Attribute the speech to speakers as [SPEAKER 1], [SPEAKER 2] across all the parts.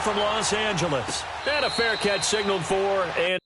[SPEAKER 1] from Los Angeles. And a fair catch signaled for, and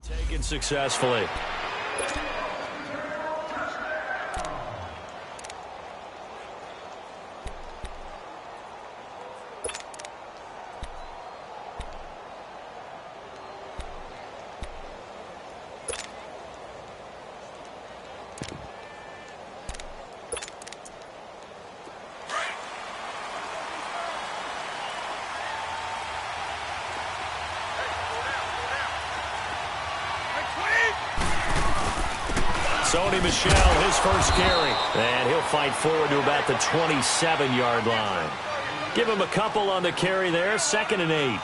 [SPEAKER 1] taken successfully. Sony Michel, his first carry. And he'll fight forward to about the 27-yard line. Give him a couple on the carry there. 2nd and 8.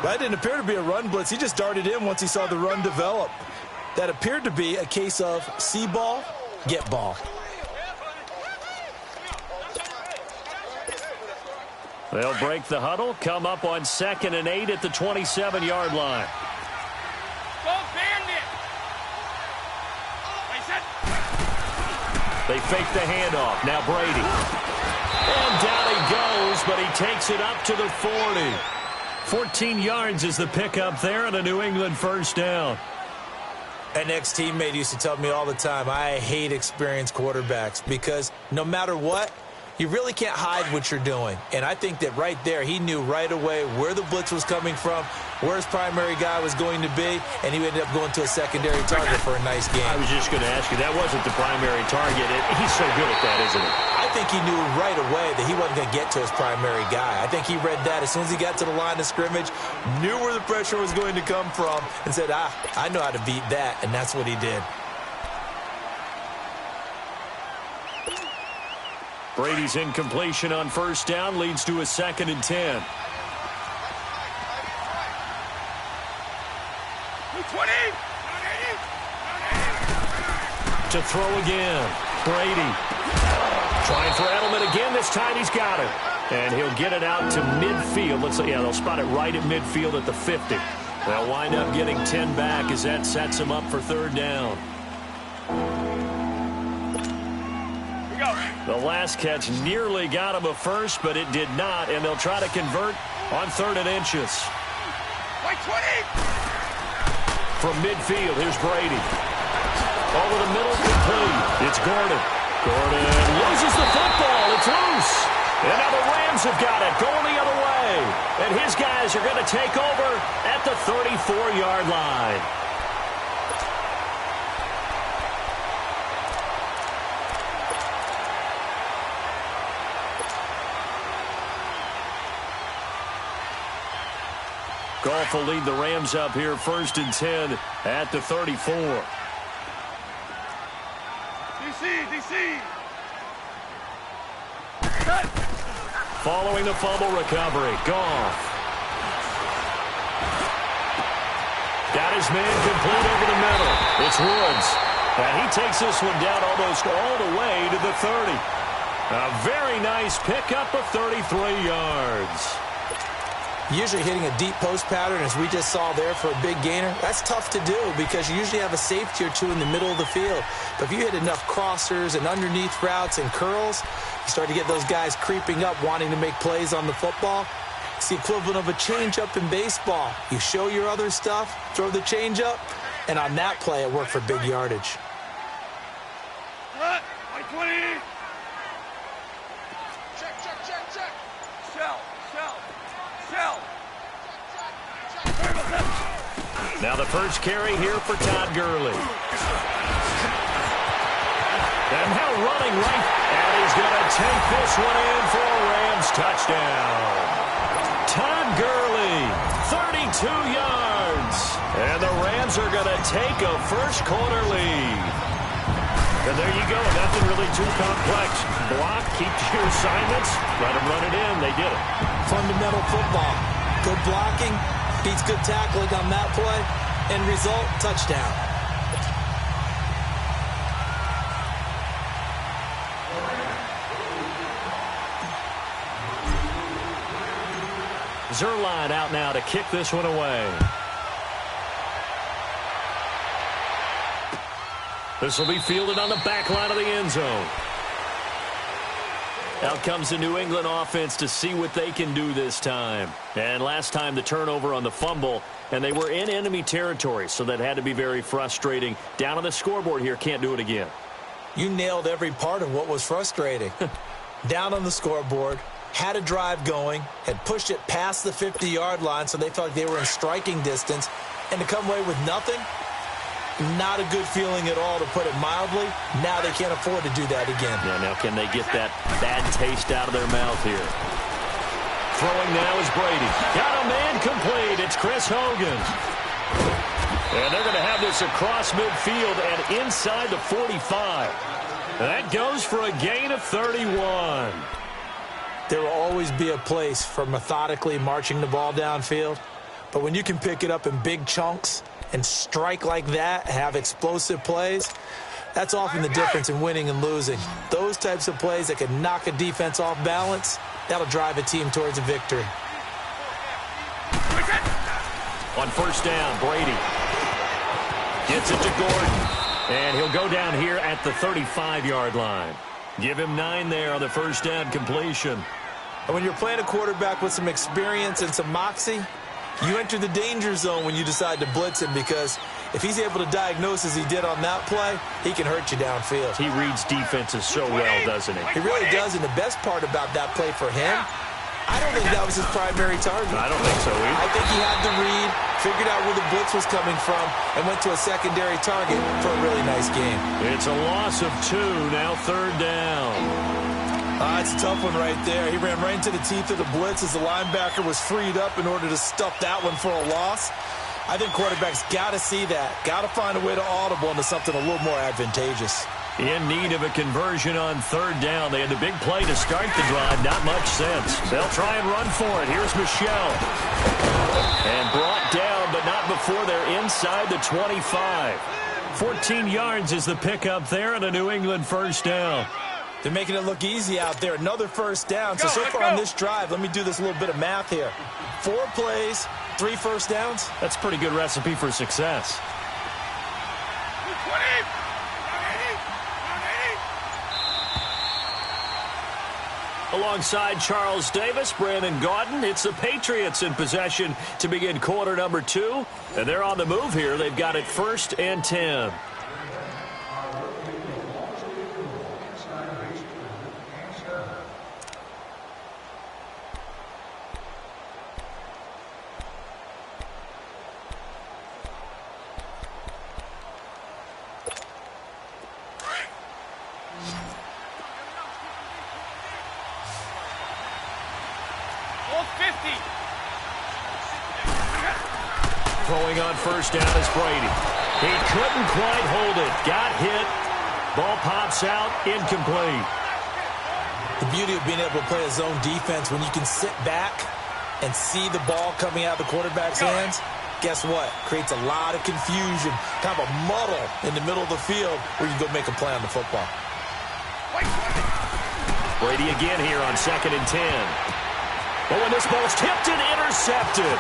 [SPEAKER 2] That didn't appear to be a run blitz. He just darted in once he saw the run develop. That appeared to be a case of see ball, get ball.
[SPEAKER 1] They'll break the huddle, come up on 2nd and 8 at the 27-yard line. They fake the handoff. Now Brady. And down he goes, but he takes it up to the 40. 14 yards is the pickup there and a New England first down.
[SPEAKER 2] An ex-teammate used to tell me all the time, I hate experienced quarterbacks because no matter what, you really can't hide what you're doing. And I think that right there, he knew right away where the blitz was coming from, where his primary guy was going to be, and he ended up going to a secondary target for a nice game.
[SPEAKER 1] I was just going to ask you, that wasn't the primary target. He's so good at that, isn't he?
[SPEAKER 2] I think he knew right away that he wasn't going to get to his primary guy. I think he read that as soon as he got to the line of scrimmage, knew where the pressure was going to come from, and said, I know how to beat that, and that's what he did.
[SPEAKER 1] Brady's incompletion on first down leads to a 2nd and 10.
[SPEAKER 3] 20.
[SPEAKER 1] To throw again. Brady. Trying for Edelman again. This time he's got it. And he'll get it out to midfield. Let's see. Yeah, they'll spot it right at midfield at the 50. They'll wind up getting 10 back as that sets them up for 3rd down. The last catch nearly got him a first, but it did not, and they'll try to convert on 3rd and inches. From midfield, here's Brady. Over the middle, complete. It's Gordon. Gordon loses the football. It's loose. And now the Rams have got it, going the other way. And his guys are going to take over at the 34-yard line. Goff will lead the Rams up here 1st and 10 at the 34. DC. Following the fumble recovery, Goff. Got his man complete over the middle. It's Woods. And he takes this one down almost all the way to the 30. A very nice pickup of 33 yards.
[SPEAKER 2] Usually hitting a deep post pattern, as we just saw there for a big gainer, that's tough to do because you usually have a safety or two in the middle of the field. But if you hit enough crossers and underneath routes and curls, you start to get those guys creeping up wanting to make plays on the football. It's the equivalent of a changeup in baseball. You show your other stuff, throw the changeup, and on that play it worked for big yardage.
[SPEAKER 3] Cut! 20! Check. Shell.
[SPEAKER 1] Now the first carry here for Todd Gurley. And now running right. And he's going to take this one in for a Rams touchdown. Todd Gurley, 32 yards. And the Rams are going to take a first-quarter lead. And there you go. Nothing really too complex. Block, keep to your assignments, let them run it in. They did it.
[SPEAKER 2] Fundamental football. Good blocking, beats good tackling on that play. End result, touchdown.
[SPEAKER 1] Zerline out now to kick this one away. This will be fielded on the back line of the end zone. Out comes the New England offense to see what they can do this time. And last time the turnover on the fumble, and they were in enemy territory, so that had to be very frustrating. Down on the scoreboard here, can't do it again.
[SPEAKER 2] You nailed every part of what was frustrating. Down on the scoreboard, had a drive going, had pushed it past the 50-yard line so they felt like they were in striking distance, and to come away with nothing, not a good feeling at all, to put it mildly. Now they can't afford to do that again.
[SPEAKER 1] Yeah, now can they get that bad taste out of their mouth here? Throwing now is Brady. Got a man complete. It's Chris Hogan. And they're going to have this across midfield and inside the 45. That goes for a gain of 31.
[SPEAKER 2] There will always be a place for methodically marching the ball downfield. But when you can pick it up in big chunks and strike like that, have explosive plays, that's often the difference in winning and losing. Those types of plays that can knock a defense off balance, that'll drive a team towards a victory.
[SPEAKER 1] On first down, Brady gets it to Gordon. And he'll go down here at the 35-yard line. Give him 9 there on the first down completion.
[SPEAKER 2] And when you're playing a quarterback with some experience and some moxie, you enter the danger zone when you decide to blitz him, because if he's able to diagnose as he did on that play, he can hurt you downfield.
[SPEAKER 1] He reads defenses so well, doesn't he?
[SPEAKER 2] He really does, and the best part about that play for him, I don't think that was his primary target.
[SPEAKER 1] I don't think so either.
[SPEAKER 2] I think he had the read, figured out where the blitz was coming from, and went to a secondary target for a really nice game.
[SPEAKER 1] It's a loss of 2, now third down.
[SPEAKER 2] It's a tough one right there. He ran right into the teeth of the blitz as the linebacker was freed up in order to stuff that one for a loss. I think quarterbacks got to see that, got to find a way to audible into something a little more advantageous.
[SPEAKER 1] In need of a conversion on third down. They had the big play to start the drive. Not much sense. They'll try and run for it. Here's Michel. And brought down, but not before they're inside the 25. 14 yards is the pickup there, and a New England first down.
[SPEAKER 2] They're making it look easy out there. Another first down. So far on this drive, let me do this little bit of math here. 4 plays, 3 first downs.
[SPEAKER 1] That's a pretty good recipe for success. Alongside Charles Davis, Brandon Gaudin, it's the Patriots in possession to begin quarter number 2. And they're on the move here. They've got it 1st and 10. Throwing on first down is Brady. He couldn't quite hold it. Got hit. Ball pops out. Incomplete.
[SPEAKER 2] The beauty of being able to play a zone defense when you can sit back and see the ball coming out of the quarterback's hands, guess what? Creates a lot of confusion, kind of a muddle in the middle of the field where you go make a play on the football.
[SPEAKER 1] Brady again here on 2nd and 10. But when this ball's tipped and intercepted,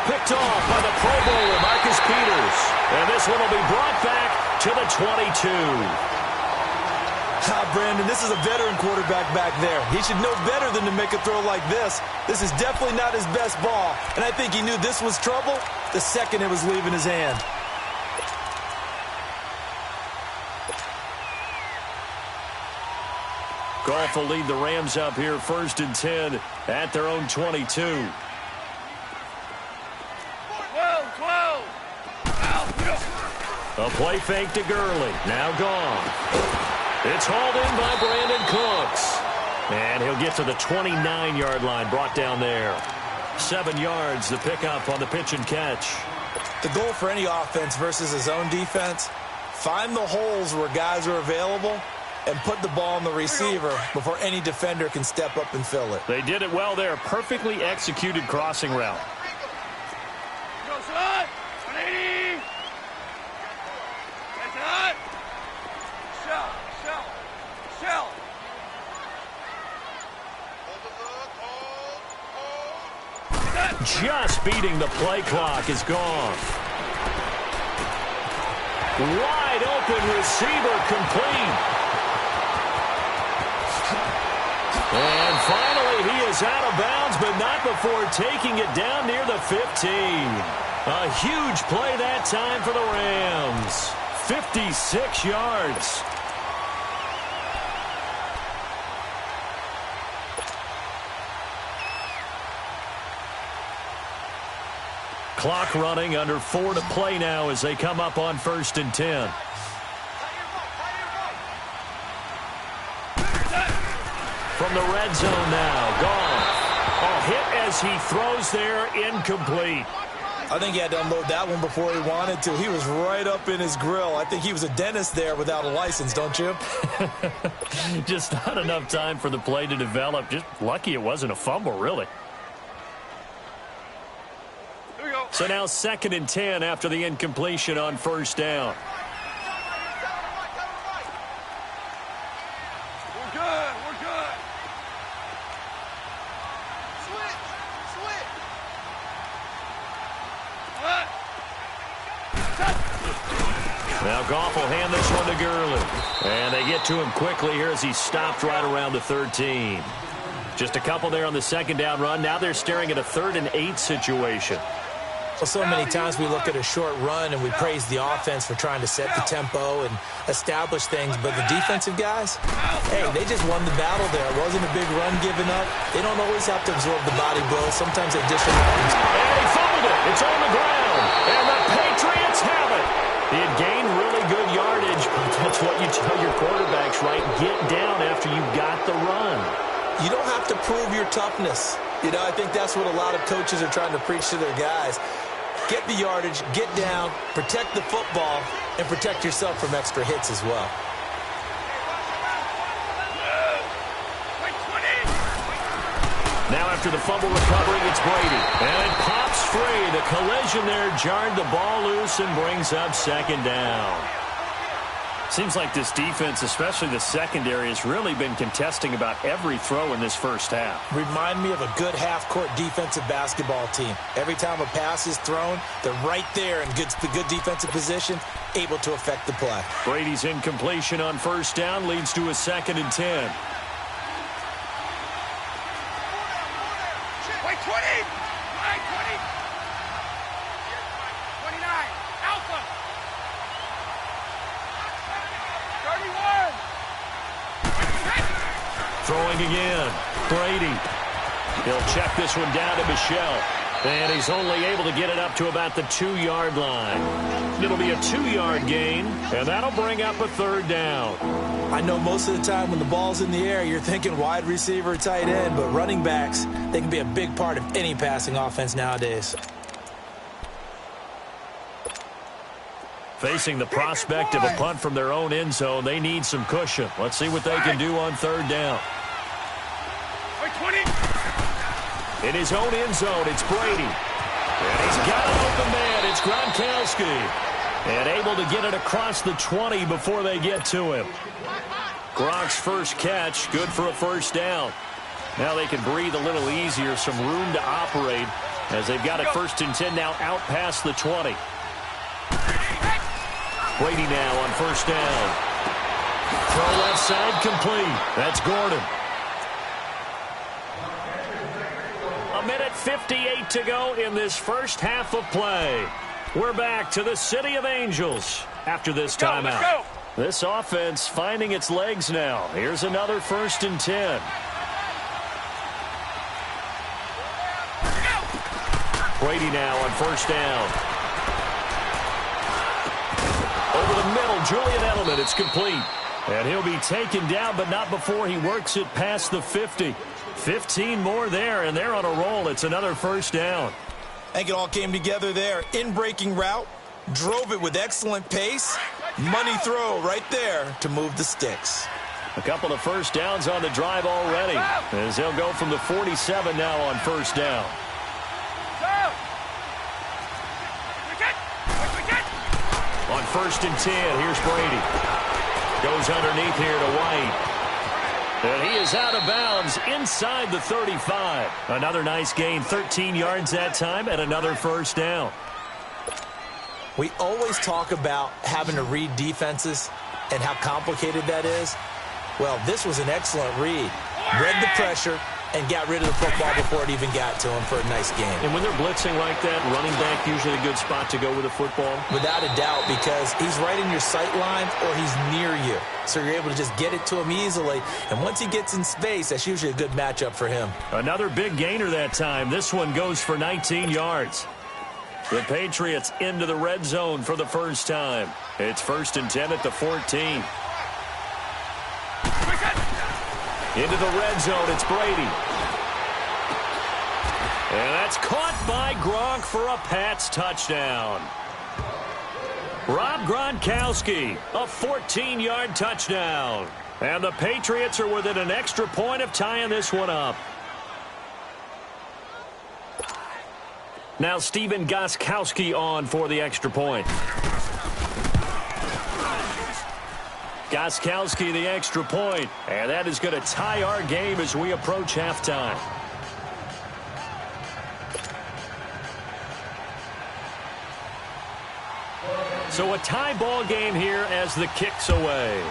[SPEAKER 1] picked off by the Pro Bowler, Marcus Peters. And this one will be brought back to the 22.
[SPEAKER 2] Brandon, this is a veteran quarterback back there. He should know better than to make a throw like this. This is definitely not his best ball. And I think he knew this was trouble the second it was leaving his hand.
[SPEAKER 1] Goff will lead the Rams up here 1st and 10 at their own 22.
[SPEAKER 3] 12.
[SPEAKER 1] A play fake to Gurley. Now gone. It's hauled in by Brandon Cooks. And he'll get to the 29-yard line, brought down there. 7 yards, the pickup on the pitch and catch.
[SPEAKER 2] The goal for any offense versus his own defense, find the holes where guys are available and put the ball on the receiver before any defender can step up and fill it.
[SPEAKER 1] They did it well there. Perfectly executed crossing route.
[SPEAKER 3] Go, son. 180. That's hot. Shell.
[SPEAKER 1] Just beating the play clock is gone. Wide open receiver complete. And finally he is out of bounds, but not before taking it down near the 15. A huge play that time for the Rams. 56 yards. Clock running, under 4 to play now as they come up on 1st and 10. From the red zone now, Goff. A hit as he throws there, incomplete.
[SPEAKER 2] I think he had to unload that one before he wanted to. He was right up in his grill. I think he was a dentist there without a license, don't you?
[SPEAKER 1] Just not enough time for the play to develop. Just lucky it wasn't a fumble, really. So now 2nd and 10 after the incompletion on 1st down.
[SPEAKER 3] We're good. Switch.
[SPEAKER 1] Now Goff will hand this one to Gurley. And they get to him quickly here as he stopped right around the 13. Just a couple there on the 2nd down run. Now they're staring at a 3rd and 8 situation.
[SPEAKER 2] Well, so many times we look at a short run and we praise the offense for trying to set the tempo and establish things, but the defensive guys, hey, they just won the battle there. It wasn't a big run given up. They don't always have to absorb the body blows. Sometimes they dish them out.
[SPEAKER 1] And he fumbled it. It's on the ground. And the Patriots have it. He had gained really good yardage, but that's what you tell your quarterbacks, right? Get down after you got the run.
[SPEAKER 2] You don't have to prove your toughness. You know, I think that's what a lot of coaches are trying to preach to their guys. Get the yardage, get down, protect the football, and protect yourself from extra hits as well.
[SPEAKER 1] Now after the fumble recovery, it's Brady. And it pops free. The collision there jarred the ball loose and brings up 2nd down. Seems like this defense, especially the secondary, has really been contesting about every throw in this 1st half.
[SPEAKER 2] Remind me of a good half-court defensive basketball team. Every time a pass is thrown, they're right there in good defensive position, able to affect the play.
[SPEAKER 1] Brady's incompletion on 1st down leads to a 2nd and 10.
[SPEAKER 3] Wait, 20. 29. Alpha. 31.
[SPEAKER 1] Throwing again. Brady. He'll check this one down to Michelle. And he's only able to get it up to about the 2-yard line. It'll be a 2-yard gain, and that'll bring up a 3rd down.
[SPEAKER 2] I know most of the time when the ball's in the air, you're thinking wide receiver, tight end, but running backs, they can be a big part of any passing offense nowadays.
[SPEAKER 1] Facing the prospect of a punt from their own end zone, they need some cushion. Let's see what they can do on 3rd down.
[SPEAKER 3] Wait, 20.
[SPEAKER 1] In his own end zone, it's Brady. And he's got an open man. It's Gronkowski. And able to get it across the 20 before they get to him. Gronk's first catch, good for a 1st down. Now they can breathe a little easier, some room to operate as they've got it 1st and 10 now out past the 20. Brady now on 1st down. Throw left side complete. That's Gordon. 1:58 to go in this first half of play. We're back to the City of Angels after this timeout. This offense finding its legs now. Here's another 1st and 10. Brady now on 1st down. Over the middle, Julian Edelman. It's complete. And he'll be taken down, but not before he works it past the 50. 15 more there, and they're on a roll. It's another 1st down.
[SPEAKER 2] I think it all came together there. In-breaking route, drove it with excellent pace. Money throw right there to move the sticks.
[SPEAKER 1] A couple of 1st downs on the drive already, as they'll go from the 47 now on 1st down. On 1st and 10, here's Brady. Goes underneath here to White. And he is out of bounds inside the 35. Another nice gain, 13 yards that time, and another 1st down.
[SPEAKER 2] We always talk about having to read defenses and how complicated that is. Well, this was an excellent read. Read the pressure and got rid of the football before it even got to him for a nice game.
[SPEAKER 1] And when they're blitzing like that, running back usually a good spot to go with the football?
[SPEAKER 2] Without a doubt, because he's right in your sight line or he's near you. So you're able to just get it to him easily. And once he gets in space, that's usually a good matchup for him.
[SPEAKER 1] Another big gainer that time. This one goes for 19 yards. The Patriots into the red zone for the first time. It's 1st and 10 at the 14. Into the red zone, it's Brady. And that's caught by Gronk for a Pats touchdown. Rob Gronkowski, a 14-yard touchdown. And the Patriots are within an extra point of tying this one up. Now Stephen Gostkowski on for the extra point. Gostkowski the extra point, and that is going to tie our game as we approach halftime. So a tie ball game here as the kick's away.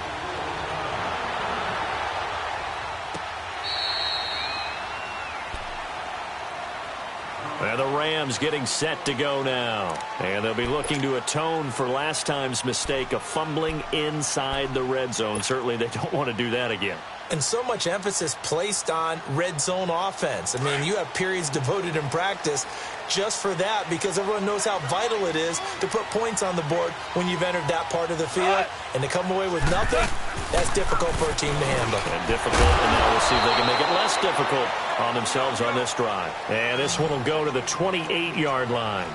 [SPEAKER 1] And the Rams getting set to go now. And they'll be looking to atone for last time's mistake of fumbling inside the red zone. Certainly they don't want to do that again.
[SPEAKER 2] And so much emphasis placed on red zone offense. I mean, you have periods devoted in practice just for that because everyone knows how vital it is to put points on the board when you've entered that part of the field. And to come away with nothing, that's difficult for a team to handle.
[SPEAKER 1] And difficult, and now we'll see if they can make it less difficult on themselves on this drive. And this one will go to the 28-yard line.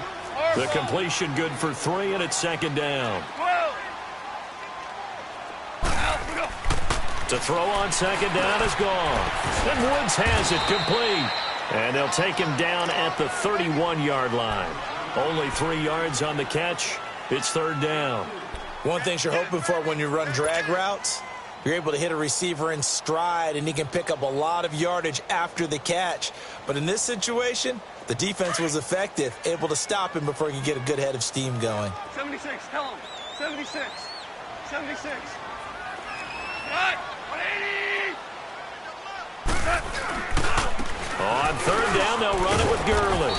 [SPEAKER 1] The completion good for 3, and it's 2nd down. To throw on 2nd down is gone. And Woods has it complete. And they'll take him down at the 31-yard line. Only 3 yards on the catch. It's 3rd down.
[SPEAKER 2] One thing you're hoping for when you run drag routes, you're able to hit a receiver in stride, and he can pick up a lot of yardage after the catch. But in this situation, the defense was effective, able to stop him before he could get a good head of steam going.
[SPEAKER 3] 76, tell him. 76. 76. Right. 180.
[SPEAKER 1] On 3rd down, they'll run it with Gurley.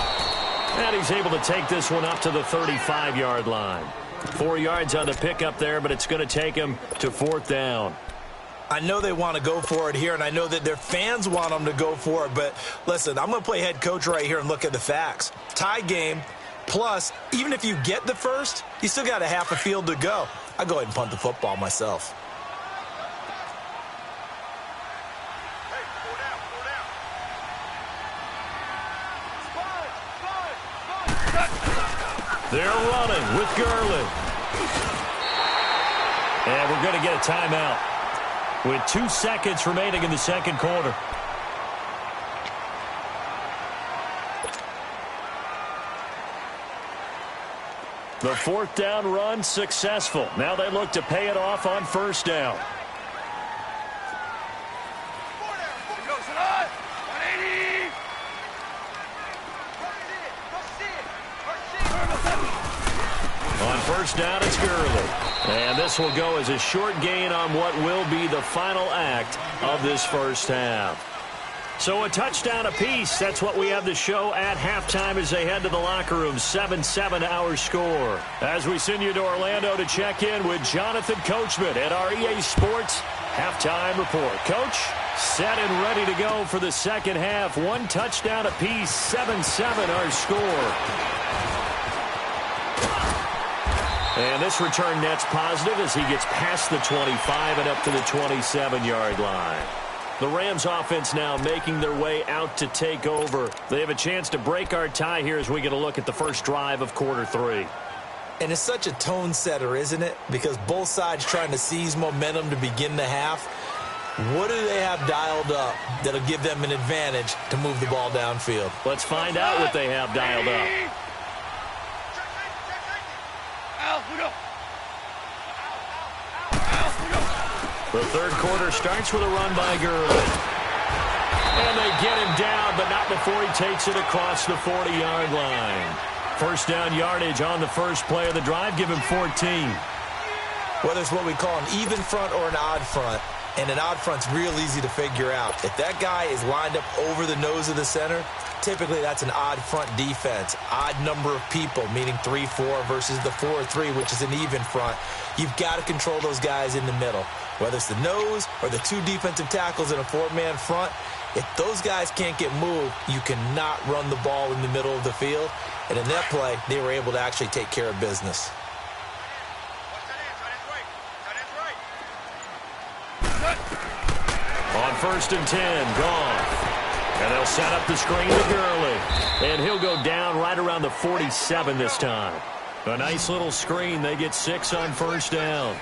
[SPEAKER 1] And he's able to take this one up to the 35-yard line. 4 yards on the pickup there, but it's going to take him to 4th down.
[SPEAKER 2] I know they want to go for it here, and I know that their fans want them to go for it. But listen, I'm going to play head coach right here and look at the facts. Tie game, plus, even if you get the first, you still got a half a field to go. I go ahead and punt the football myself.
[SPEAKER 1] They're running with Gurley. And we're going to get a timeout with 2 seconds remaining in the second quarter. The 4th down run successful. Now they look to pay it off on 1st down. first down, it's Gurley. And this will go as a short gain on what will be the final act of this first half. So a touchdown apiece. That's what we have to show at halftime as they head to the locker room. 7-7 our score. As we send you to Orlando to check in with Jonathan Coachman at our EA Sports Halftime Report. Coach, set and ready to go for the second half. One touchdown apiece, 7-7 our score. And this return net's positive as he gets past the 25 and up to the 27-yard line. The Rams offense now making their way out to take over. They have a chance to break our tie here as we get a look at the first drive of quarter three.
[SPEAKER 2] And it's such a tone setter, isn't it? Because both sides trying to seize momentum to begin the half. What do they have dialed up that'll give them an advantage to move the ball downfield?
[SPEAKER 1] Let's find out what they have dialed up. The third quarter starts with a run by Gurley. And they get him down, but not before he takes it across the 40-yard line. First down yardage on the first play of the drive. Give him 14.
[SPEAKER 2] Whether it's what we call an even front or an odd front, and an odd front's real easy to figure out. If that guy is lined up over the nose of the center, typically that's an odd front defense. Odd number of people, meaning 3-4 versus the 4-3, which is an even front. You've got to control those guys in the middle. Whether it's the nose or the two defensive tackles in a four-man front, if those guys can't get moved, you cannot run the ball in the middle of the field. And in that play, they were able to actually take care of business.
[SPEAKER 1] On first and 10, Goff. And they'll set up the screen to Gurley. And he'll go down right around the 47 this time. A nice little screen. They get 6 on first down.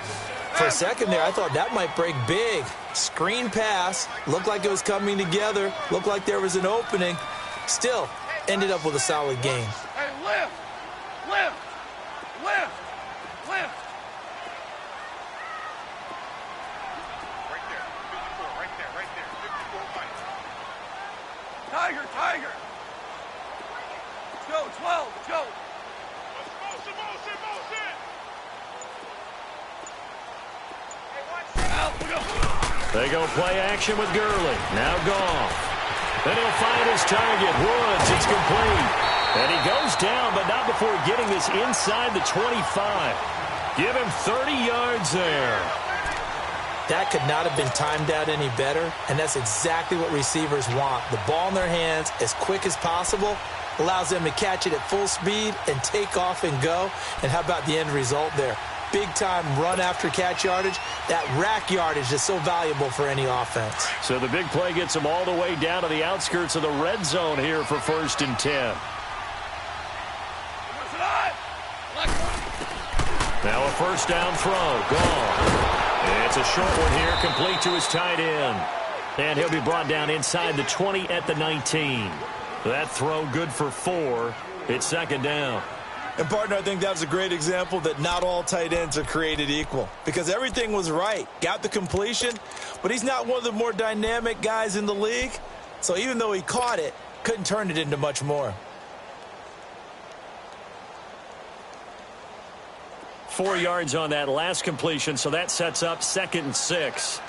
[SPEAKER 2] For a second there, I thought that might break big. Screen pass. Looked like it was coming together. Looked like there was an opening. Still, ended up with a solid gain.
[SPEAKER 3] Hey, lift! Lift! Lift! Lift! Right there. 54. Right there. Right there. 54 right. Tiger! Tiger! Let's go. 12. Let's go. Motion! Motion! Motion!
[SPEAKER 1] They go play action with Gurley. Now Goff. Then he'll find his target. Woods, it's complete. And he goes down, but not before getting this inside the 25. Give him 30 yards there.
[SPEAKER 2] That could not have been timed out any better, and that's exactly what receivers want. The ball in their hands as quick as possible allows them to catch it at full speed and take off and go. And how about the end result there? Big-time run after catch yardage. That rack yardage is so valuable for any offense.
[SPEAKER 1] So the big play gets them all the way down to the outskirts of the red zone here for first and 10. Now a first down throw. Gone. It's a short one here, complete to his tight end. And he'll be brought down inside the 20 at the 19. That throw good for 4. It's second down.
[SPEAKER 2] And, partner, I think that was a great example that not all tight ends are created equal. Because everything was right. Got the completion, but he's not one of the more dynamic guys in the league. So even though he caught it, couldn't turn it into much more.
[SPEAKER 1] 4 yards on that last completion, so that sets up second and 6.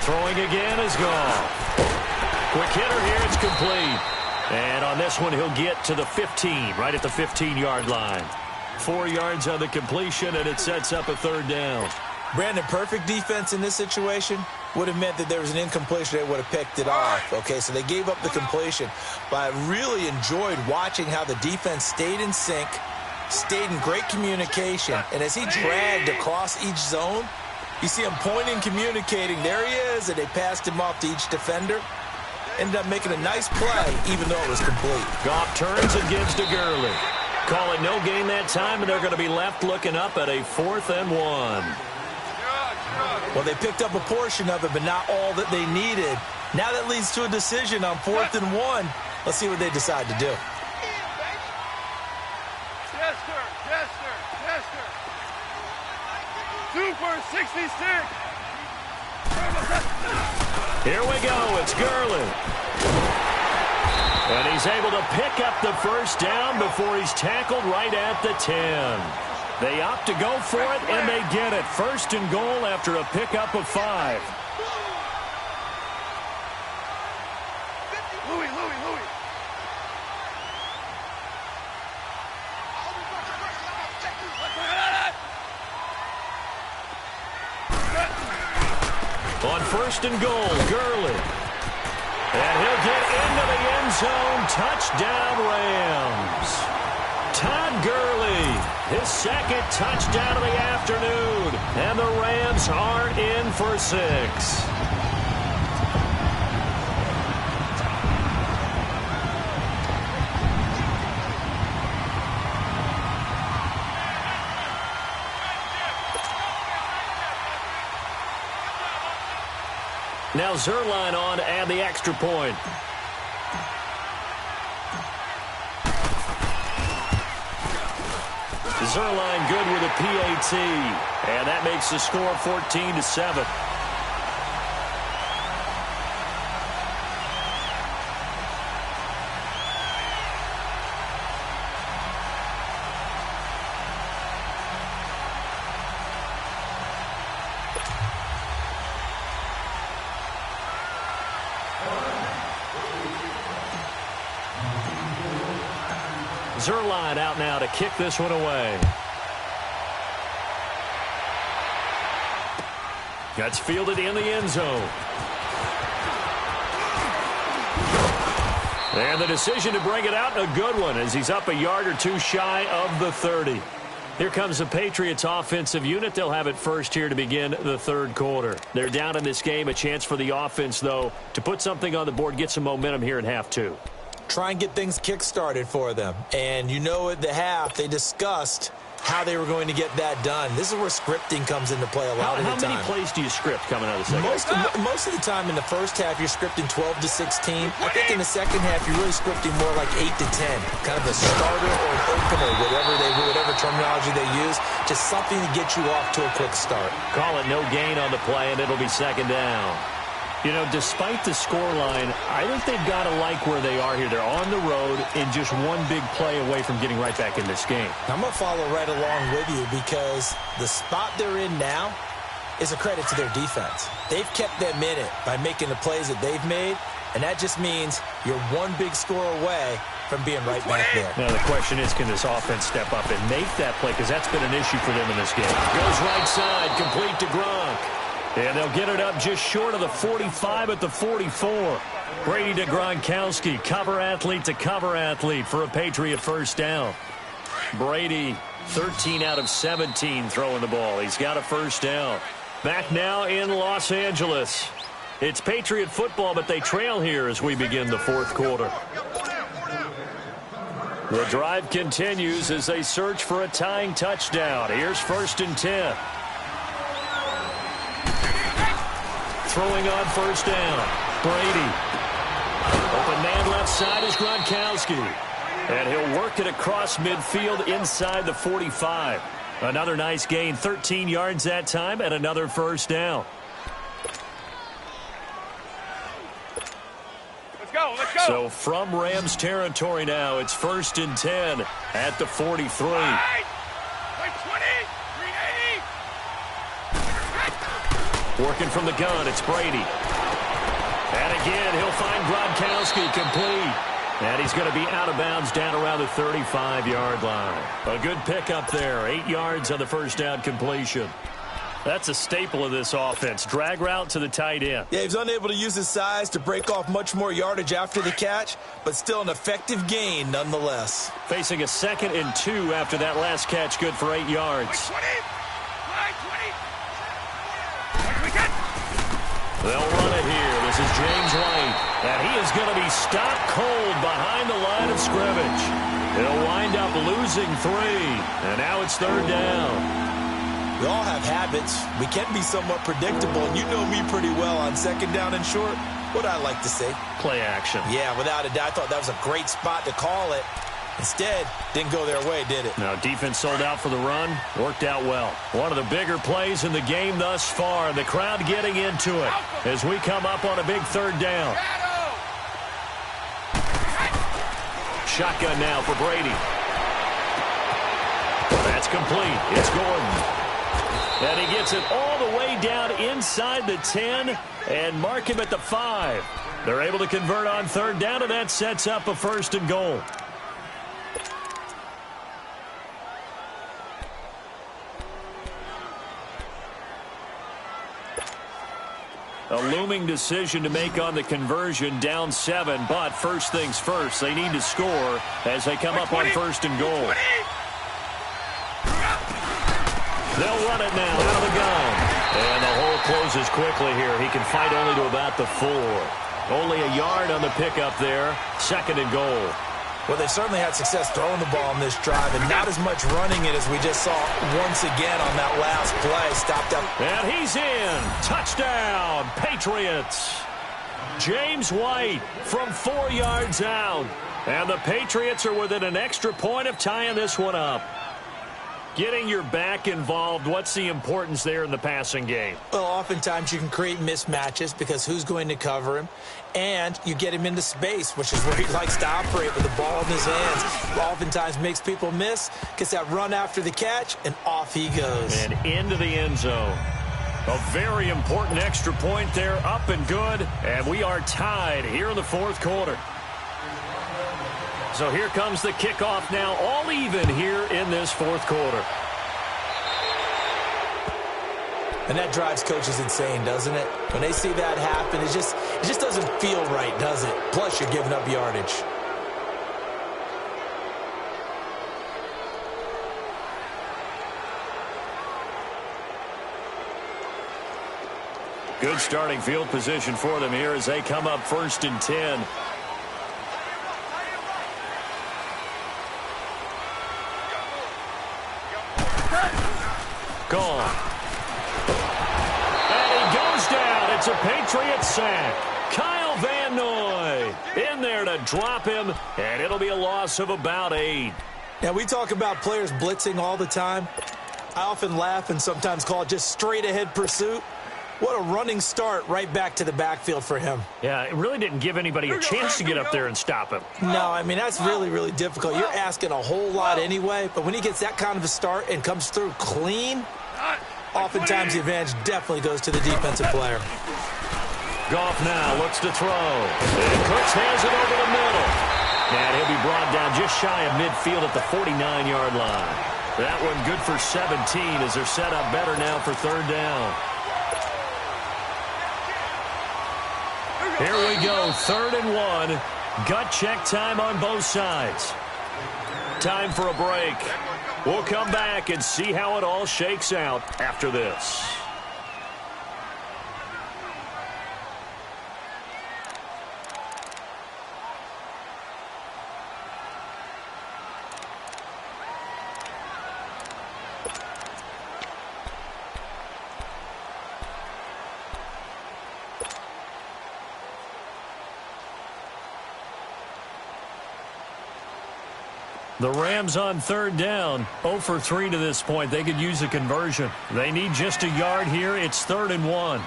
[SPEAKER 1] Throwing again is gone. Quick hitter here, it's complete. And on this one, he'll get to the 15, right at the 15-yard line. 4 yards on the completion, and it sets up a third down.
[SPEAKER 2] Brandon, perfect defense in this situation would have meant that there was an incompletion. They would have picked it off. Okay, so they gave up the completion. But I really enjoyed watching how the defense stayed in sync, stayed in great communication. And as he dragged across each zone, you see him pointing, communicating. There he is, and they passed him off to each defender. Ended up making a nice play, even though it was complete.
[SPEAKER 1] Goff turns and gives to Gurley. Call it no gain that time, and they're going to be left looking up at a 4th and 1.
[SPEAKER 2] Well, they picked up a portion of it, but not all that they needed. Now that leads to a decision on 4th and 1. Let's see what they decide to do.
[SPEAKER 3] Chester, Chester, Chester. Super 66.
[SPEAKER 1] Here we go. It's Gurley. And he's able to pick up the first down before he's tackled right at the 10. They opt to go for it, and they get it. First and goal after a pickup of 5.
[SPEAKER 3] Louis.
[SPEAKER 1] On first and goal, Gurley. And he'll get into the end zone. Touchdown, Rams. Todd Gurley, his second touchdown of the afternoon. And the Rams are in for 6. Now Zerline on to add the extra point. Zerline good with a PAT. And that makes the score 14-7. Zerline out now to kick this one away. That's fielded in the end zone. And the decision to bring it out, a good one, as he's up a yard or two shy of the 30. Here comes the Patriots offensive unit. They'll have it first here to begin the third quarter. They're down in this game. A chance for the offense, though, to put something on the board, get some momentum here in half 2.
[SPEAKER 2] Try and get things kick-started for them. And you know at the half, they discussed how they were going to get that done. This is where scripting comes into play a lot of the time.
[SPEAKER 1] How many plays do you script coming out of the second?
[SPEAKER 2] Most of the time in the first half, you're scripting 12 to 16. I think in the second half, you're really scripting more like 8 to 10. Kind of a starter or an opener, whatever terminology they use. Just something to get you off to a quick start.
[SPEAKER 1] Call it no gain on the play, and it'll be second down. You know, despite the scoreline, I think they've got to like where they are here. They're on the road and just one big play away from getting right back in this game.
[SPEAKER 2] I'm going to follow right along with you because the spot they're in now is a credit to their defense. They've kept them in it by making the plays that they've made, and that just means you're one big score away from being right back there.
[SPEAKER 1] Now, the question is, can this offense step up and make that play? Because that's been an issue for them in this game. Goes right side, complete to Gronk. And they'll get it up just short of the 45 at the 44. Brady to Gronkowski, cover athlete to cover athlete for a Patriot first down. Brady, 13 out of 17 throwing the ball. He's got a first down. Back now in Los Angeles. It's Patriot football, but they trail here as we begin the fourth quarter. The drive continues as they search for a tying touchdown. Here's first and 10. Throwing on first down. Brady. Open man left side is Gronkowski. And he'll work it across midfield inside the 45. Another nice gain, 13 yards that time, and another first down.
[SPEAKER 3] Let's go.
[SPEAKER 1] So from Rams territory now, it's first and 10 at the 43. Working from the gun, it's Brady. And again, he'll find Gronkowski complete. And he's going to be out of bounds down around the 35-yard line. A good pickup there, 8 yards on the first down completion. That's a staple of this offense. Drag route to the tight end.
[SPEAKER 2] Yeah, he's unable to use his size to break off much more yardage after the catch, but still an effective gain nonetheless.
[SPEAKER 1] Facing a 2nd and 2 after that last catch, good for 8 yards. They'll run it here. This is James White. And he is going to be stopped cold behind the line of scrimmage. He'll wind up losing 3. And now it's third down.
[SPEAKER 2] We all have habits. We can be somewhat predictable. And you know me pretty well on second down and short. What I like to say?
[SPEAKER 1] Play action.
[SPEAKER 2] Yeah, without a doubt. I thought that was a great spot to call it. Instead, didn't go their way, did it?
[SPEAKER 1] Now, defense sold out for the run. Worked out well. One of the bigger plays in the game thus far. The crowd getting into it as we come up on a big third down. shotgun now for Brady. That's complete. It's Gordon. And he gets it all the way down inside the 10 and mark him at the 5. They're able to convert on third down, and that sets up a 1st and goal. A looming decision to make on the conversion, down 7, but first things first, they need to score as they come up on 1st and goal. They'll run it now out of the gun. And the hole closes quickly here. He can fight only to about the 4. Only a yard on the pickup there. 2nd and goal.
[SPEAKER 2] Well, they certainly had success throwing the ball on this drive, and not as much running it as we just saw once again on that last play. Stopped up.
[SPEAKER 1] And he's in. Touchdown, Patriots. James White from 4 yards out. And the Patriots are within an extra point of tying this one up. Getting your back involved, what's the importance there in the passing game?
[SPEAKER 2] Well, oftentimes you can create mismatches because who's going to cover him? And you get him into space, which is where he likes to operate with the ball in his hands. Oftentimes makes people miss, gets that run after the catch, and off he goes.
[SPEAKER 1] And into the end zone. A very important extra point there, up and good. And we are tied here in the 4th quarter. So here comes the kickoff now, all even here in this 4th quarter.
[SPEAKER 2] And that drives coaches insane, doesn't it? When they see that happen, it just doesn't feel right, does it? Plus, you're giving up yardage.
[SPEAKER 1] Good starting field position for them here as they come up 1st and 10. Gone. And he goes down. It's a Patriots sack. Kyle Van Noy in there to drop him, and it'll be a loss of about 8.
[SPEAKER 2] Now, we talk about players blitzing all the time. I often laugh and sometimes call it just straight-ahead pursuit. What a running start right back to the backfield for him.
[SPEAKER 1] Yeah, it really didn't give anybody a chance to get up there and stop him.
[SPEAKER 2] No, I mean, that's really, really difficult. You're asking a whole lot anyway, but when he gets that kind of a start and comes through clean, oftentimes the advantage definitely goes to the defensive player.
[SPEAKER 1] Goff now looks to throw. And Cooks hands it over the middle. And he'll be brought down just shy of midfield at the 49-yard line. That one good for 17 as they're set up better now for 3rd down. Here we go, 3rd and 1. Gut check time on both sides. Time for a break. We'll come back and see how it all shakes out after this. The Rams on 3rd down, 0 for 3 to this point. They could use a conversion. They need just a yard here. It's 3rd and 1.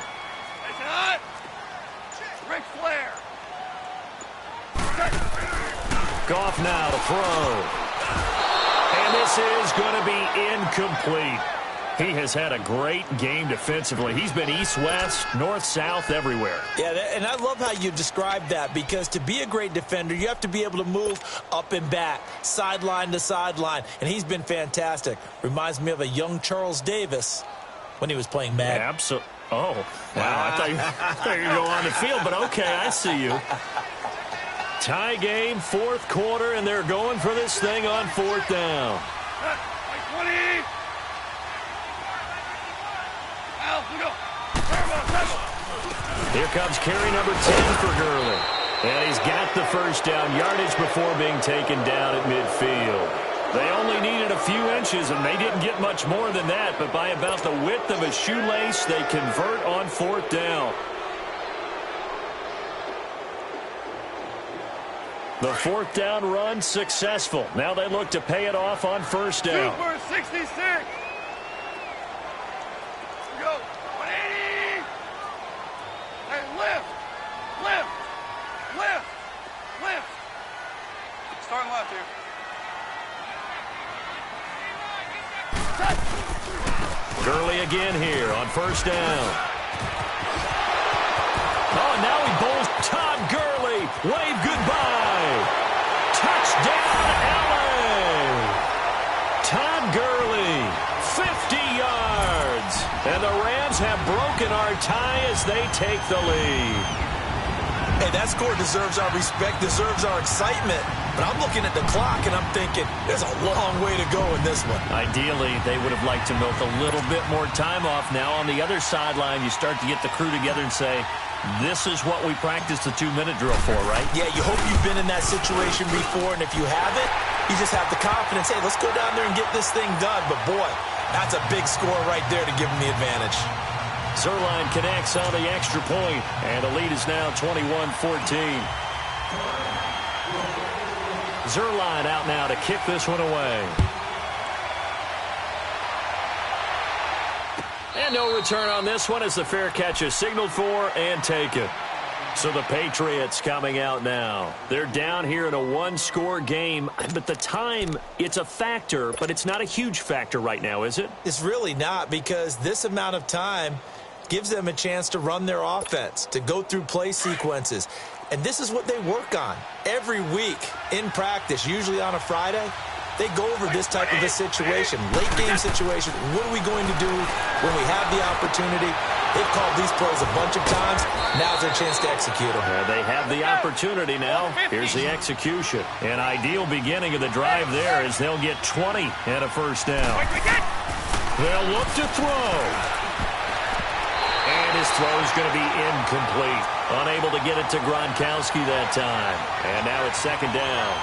[SPEAKER 3] Ric Flair.
[SPEAKER 1] Goff now to throw. And this is going to be incomplete. He has had a great game defensively. He's been east-west, north-south, everywhere.
[SPEAKER 2] Yeah, and I love how you describe that because to be a great defender, you have to be able to move up and back, sideline to sideline, and he's been fantastic. Reminds me of a young Charles Davis when he was playing Madden.
[SPEAKER 1] Absolutely. Oh, wow. I thought you were going to go on the field, but okay, I see you. Tie game, 4th quarter, and they're going for this thing on 4th down.
[SPEAKER 3] 20.
[SPEAKER 1] Here comes carry number 10 for Gurley. And he's got the 1st down yardage before being taken down at midfield. They only needed a few inches, and they didn't get much more than that. But by about the width of a shoelace, they convert on 4th down. The 4th down run successful. Now they look to pay it off on 1st down.
[SPEAKER 3] Super 66. Go. 180. Hey, lift. Start left here.
[SPEAKER 1] Gurley again here on first down. Oh, and now he bowls Todd Gurley. Wave goodbye. Touchdown, LA. Todd Gurley, 50 yards. And the Rams have broken our tie as they take the lead.
[SPEAKER 2] Hey, that score deserves our respect, deserves our excitement. But I'm looking at the clock, and I'm thinking there's a long way to go in this one.
[SPEAKER 1] Ideally, they would have liked to milk a little bit more time off. Now on the other sideline, you start to get the crew together and say, this is what we practiced the 2-minute drill for, right?
[SPEAKER 2] Yeah, you hope you've been in that situation before, and if you haven't, you just have the confidence, hey, let's go down there and get this thing done. But, boy, that's a big score right there to give them the advantage.
[SPEAKER 1] Zerline connects on the extra point, and the lead is now 21-14. Zerline out now to kick this one away. And no return on this one as the fair catch is signaled for and taken. So the Patriots coming out now. They're down here in a one-score game, but the time, it's a factor, but it's not a huge factor right now, is it?
[SPEAKER 2] It's really not, because this amount of time gives them a chance to run their offense, to go through play sequences. And this is what they work on every week in practice, usually on a Friday. They go over this type of a situation, late game situation. What are we going to do when we have the opportunity? They've called these plays a bunch of times. Now's their chance to execute them.
[SPEAKER 1] They have the opportunity now. Here's the execution. An ideal beginning of the drive there as they'll get 20 and a first down. They'll look to throw. And his throw is going to be incomplete. Unable to get it to Gronkowski that time. And now it's second down.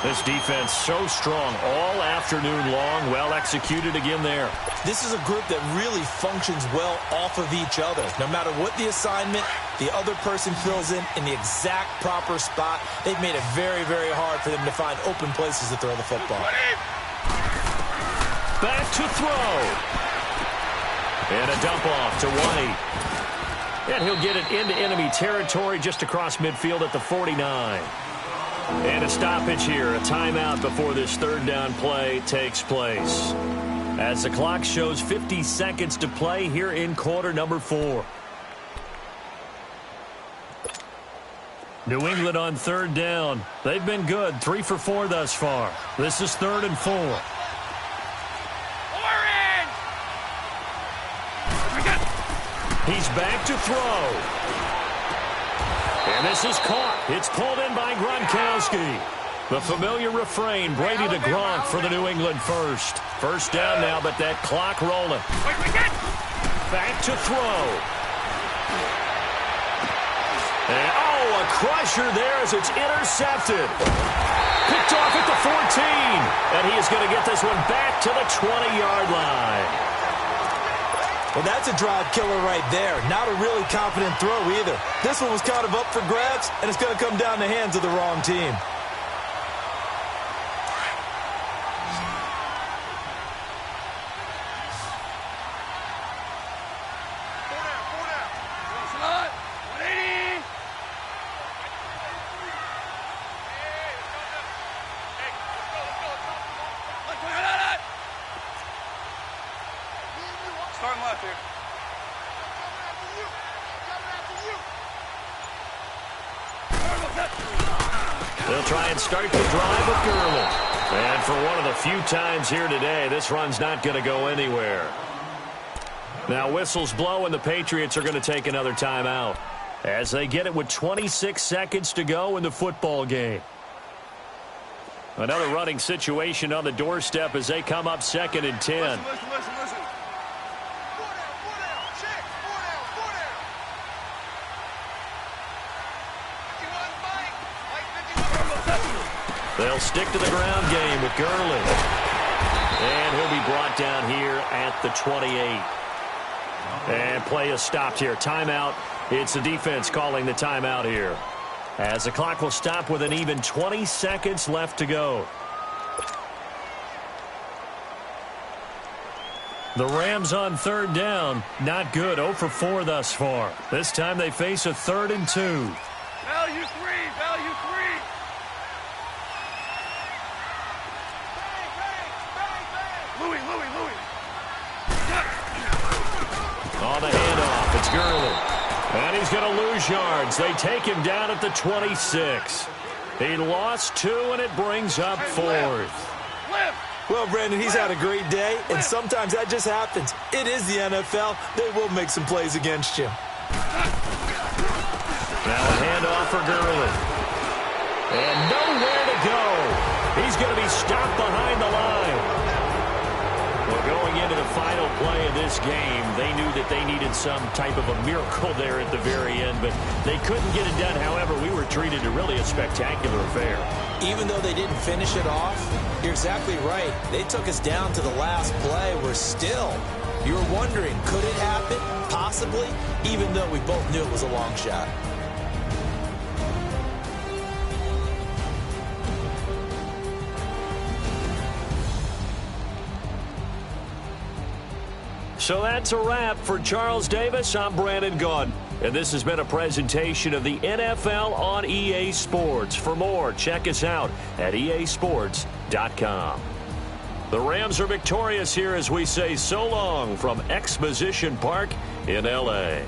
[SPEAKER 1] This defense so strong all afternoon long. Well executed again there.
[SPEAKER 2] This is a group that really functions well off of each other. No matter what the assignment, the other person fills in the exact proper spot. They've made it very, very hard for them to find open places to throw the football.
[SPEAKER 1] Back to throw. And a dump off to White. And he'll get it into enemy territory just across midfield at the 49. And a stoppage here, a timeout before this third down play takes place. As the clock shows 50 seconds to play here in quarter number 4. New England on third down. They've been good, 3 for 4 thus far. This is 3rd and 4. He's back to throw. And this is caught. It's pulled in by Gronkowski. The familiar refrain, Brady to Gronk for the New England first. First down now, but that clock rolling. Back to throw. And, a crusher there as it's intercepted. Picked off at the 14. And he is going to get this one back to the 20-yard line.
[SPEAKER 2] Well, that's a drive killer right there. Not a really confident throw either. This one was kind of up for grabs, and it's going to come down the hands of the wrong team.
[SPEAKER 3] Starting left here.
[SPEAKER 1] They'll try and start the drive with Gurley. And for one of the few times here today, this run's not going to go anywhere. Now whistles blow, and the Patriots are going to take another timeout as they get it with 26 seconds to go in the football game. Another running situation on the doorstep as they come up 2nd and 10.
[SPEAKER 3] Listen.
[SPEAKER 1] They'll stick to the ground game with Gurley. And he'll be brought down here at the 28. And play is stopped here. Timeout. It's the defense calling the timeout here. As the clock will stop with an even 20 seconds left to go. The Rams on third down. Not good. 0 for 4 thus far. This time they face a 3rd and 2.
[SPEAKER 3] Value three.
[SPEAKER 1] And he's going to lose yards. They take him down at the 26. He lost 2, and it brings up 4th.
[SPEAKER 2] Well, Brandon, he's had a great day, and sometimes that just happens. It is the NFL. They will make some plays against you.
[SPEAKER 1] Now a handoff for Gurley. And nowhere to go. He's going to be stopped behind the line. Well, going into the final play of this game, they knew that they needed some type of a miracle there at the very end, but they couldn't get it done. However, we were treated to really a spectacular affair.
[SPEAKER 2] Even though they didn't finish it off, you're exactly right. They took us down to the last play. We're still, you were wondering, could it happen? Possibly, even though we both knew it was a long shot.
[SPEAKER 1] So that's a wrap for Charles Davis. I'm Brandon Gaudin, and this has been a presentation of the NFL on EA Sports. For more, check us out at easports.com. The Rams are victorious here as we say so long from Exposition Park in L.A.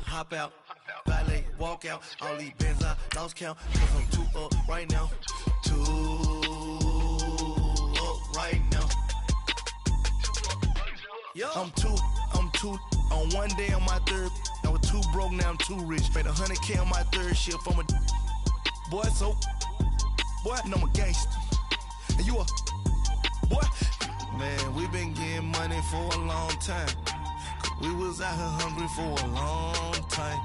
[SPEAKER 4] Hop out, valet, walk out, all these bands I lost count, cause I'm 2 up right now, 2 up right now. I'm two on one day on my third, I was 2 broke, now I'm 2 rich, made 100K on my third shift from a boy, so, boy, no, I'm a gangster, and you a, boy, man, we been getting money for a long time. We was out here hungry for a long time.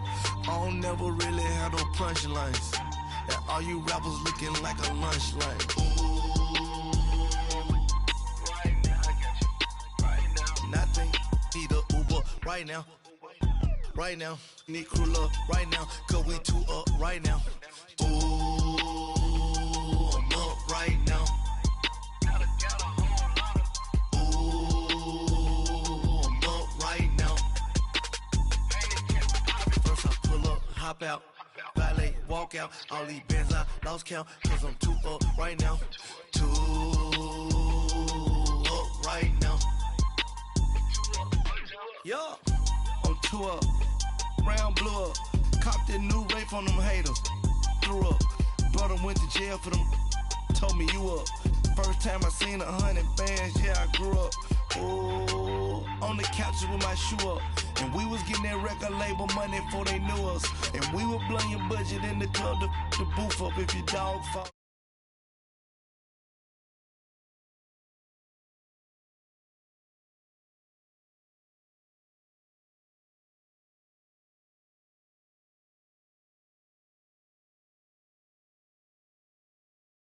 [SPEAKER 4] I don't never really have no punchlines. And all you rappers looking like a lunch line. Right now, I got you. Right now. Nothing. Need a Uber right now. Right now. Need crew love right now. Cause we 2 up right now. Ooh, I'm up right now. Hop out, valet, walk out, all these bands I lost count, cause I'm 2 up right now, 2 up right now. Yo, I'm 2 up, round blew up, copped that new rape on them haters, threw up, brother went to jail for them told me you up. First time I seen 100 bands, yeah, I grew up. Oh, on the couches with my shoe up. And we was getting that record label money before they knew us. And we were blowing your budget in the club to booth up if your dog fall.